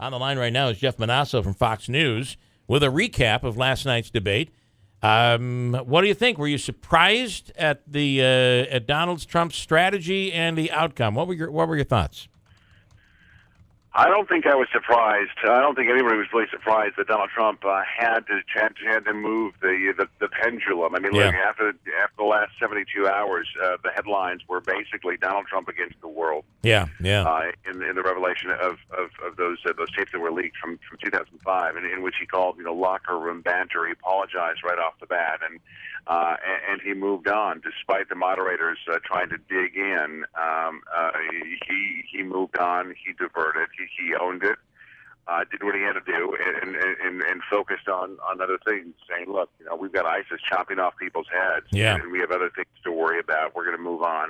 On the line right now is JEFF Monosso from Fox News with a recap of last night's debate. What do you think? Were you surprised at the at Donald Trump's strategy and the outcome? What were your thoughts? I don't think I was surprised. I don't think anybody was really surprised that Donald Trump had to move the pendulum. I mean, look, after the last 72 hours, the headlines were basically Donald Trump against the world. Yeah. In the revelation of those tapes that were leaked from 2005, in which he called locker room banter. He apologized right off the bat, and he moved on despite the moderators trying to dig in. He moved on. He diverted. He owned it, did what he had to do, and focused on other things, saying, look, we've got ISIS chopping off people's heads, and we have other things to worry about. We're going to move on.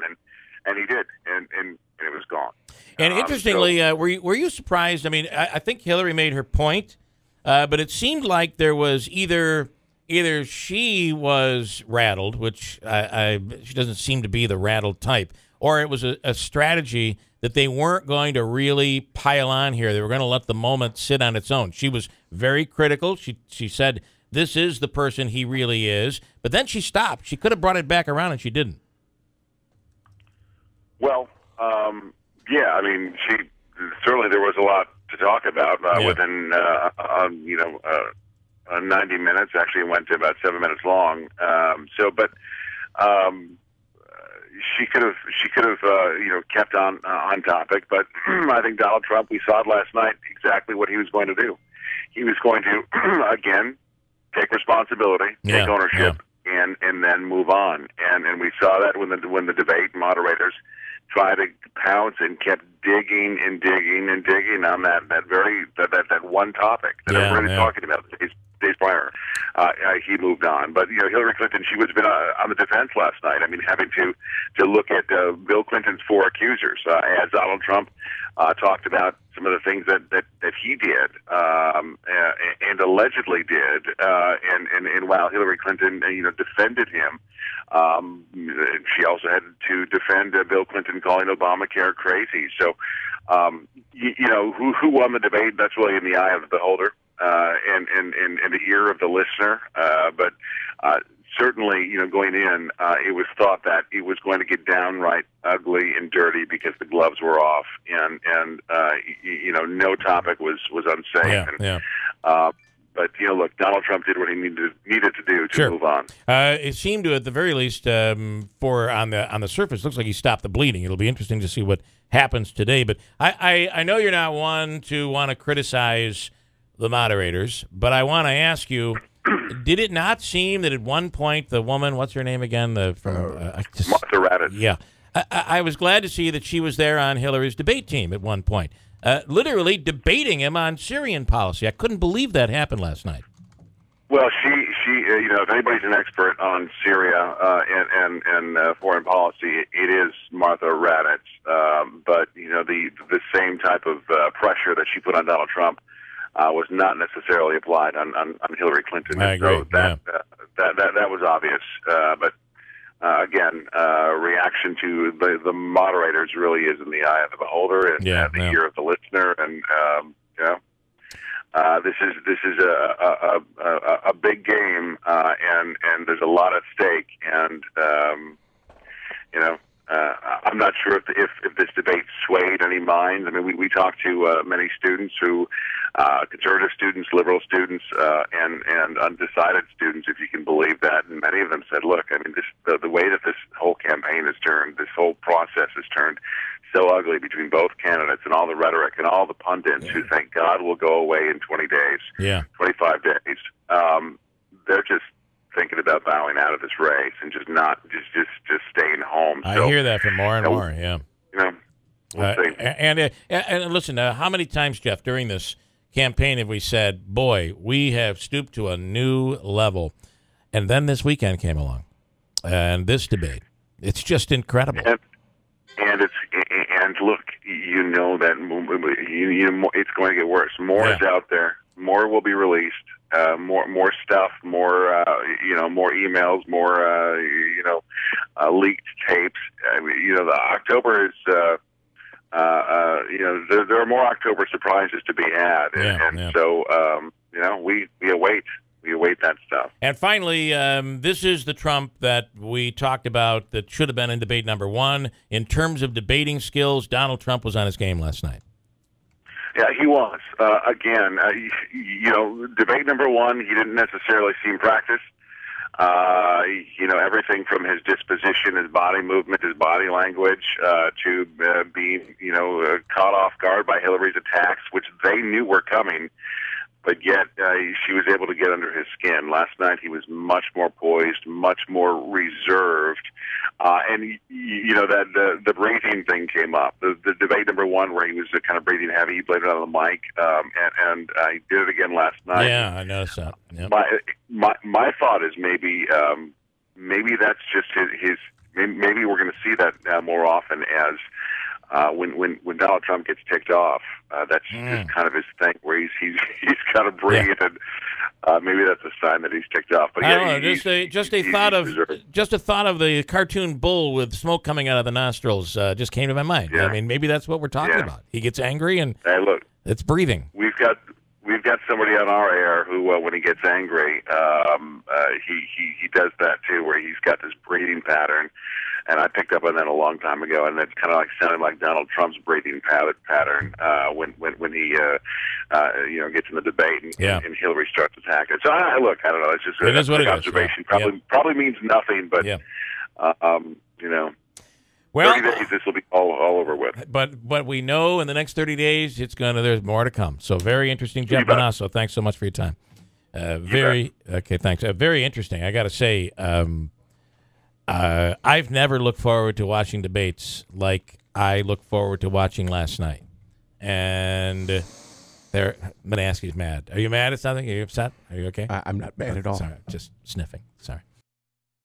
And he did, and it was gone. And interestingly, were you surprised? I mean, I think Hillary made her point, but it seemed like there was either she was rattled, which she doesn't seem to be the rattled type, or it was a strategy that they weren't going to really pile on here. They were going to let the moment sit on its own. She was very critical. She said, this is the person he really is. But then she stopped. She could have brought it back around, and she didn't. Well, yeah, I mean, certainly there was a lot to talk about within, 90 minutes. Actually, it went to about 7 minutes long. She could have kept on topic, but I think Donald Trump, we saw it last night, exactly what he was going to do. He was going to again take responsibility, take ownership, and then move on. And we saw that when the debate moderators tried to pounce and kept digging and digging and digging on that one topic that everybody's talking about days prior. He moved on, but Hillary Clinton, she was been on the defense last night. I mean, having to look at Bill Clinton's four accusers as Donald Trump talked about some of the things that he did and allegedly did, and while Hillary Clinton defended him, she also had to defend Bill Clinton calling Obamacare crazy. So who won the debate? That's really in the eye of the beholder. And the ear of the listener, but certainly, going in, it was thought that it was going to get downright ugly and dirty because the gloves were off, and no topic was unsafe. But look, Donald Trump did what he needed to do to move on. It seemed to, at the very least, on the surface, looks like he stopped the bleeding. It'll be interesting to see what happens today. But I know you're not one to want to criticize the moderators, but I want to ask you, did it not seem that at one point the woman, what's her name again? Martha Raddatz. Yeah. I was glad to see that she was there on Hillary's debate team at one point, literally debating him on Syrian policy. I couldn't believe that happened last night. Well, she if anybody's an expert on Syria and foreign policy, it is Martha Raddatz. But the same type of pressure that she put on Donald Trump was not necessarily applied on Hillary Clinton. I agree. So that was obvious. But again, reaction to the moderators really is in the eye of the beholder and the ear of the listener. And this is a big game, and there's a lot at stake. And I'm not sure if this debate swayed any minds. I mean, we talked to many students who, conservative students, liberal students, and undecided students, if you can believe that. And many of them said, look, I mean, the way that this whole campaign has turned, this whole process has turned so ugly between both candidates and all the rhetoric and all the pundits who thank God will go away in 20 days, 25 days. They're just thinking about bowing out of this race and just staying home. I hear that from more and more. Yeah. We'll see. And listen, how many times, Jeff, during this campaign have we said, boy, we have stooped to a new level? And then this weekend came along, and this debate. It's just incredible. And look, that it's going to get worse. More is out there. More will be released. More stuff. More emails. More leaked tapes. I mean, the October is there are more October surprises to be had, so we await that stuff. And finally, this is the Trump that we talked about that should have been in debate number one. In terms of debating skills, Donald Trump was on his game last night. Yeah, he was. Again, debate number one, he didn't necessarily seem practice. Everything from his disposition, his body movement, his body language, to being, caught off guard by Hillary's attacks, which they knew were coming, but yet she was able to get under his skin. Last night he was much more poised, much more reserved, and that the breathing thing came up. The debate number one, where he was kind of breathing heavy, he blamed it on the mic, and I did it again last night. Yeah, I noticed that. Yep. My thought is maybe that's just his. Maybe we're going to see that more often as. When Donald Trump gets ticked off, that's just kind of his thing, where he's kind of bringing it. Maybe that's a sign that he's ticked off. But I don't know. Just a thought of the cartoon bull with smoke coming out of the nostrils just came to my mind. Yeah. I mean, maybe that's what we're talking about. He gets angry and it's breathing. We've got somebody on our air who, when he gets angry, he does that too, where he's got this breathing pattern. And I picked up on that a long time ago, and it's kind of like sounded like Donald Trump's breathing pattern when he gets in the debate and Hillary starts attacking. So I don't know. It's just it is what it observation. Is. Probably means nothing, but well, 30 days this will be all over with. But we know in the next 30 days there's more to come. So very interesting, Jeff Monosso. Thanks so much for your time. Thanks. Very interesting. I got to say. I've never looked forward to watching debates like I look forward to watching last night. And I'm going to ask you, mad. Are you mad at something? Are you upset? Are you okay? I'm not mad at all. Sorry, just sniffing. Sorry.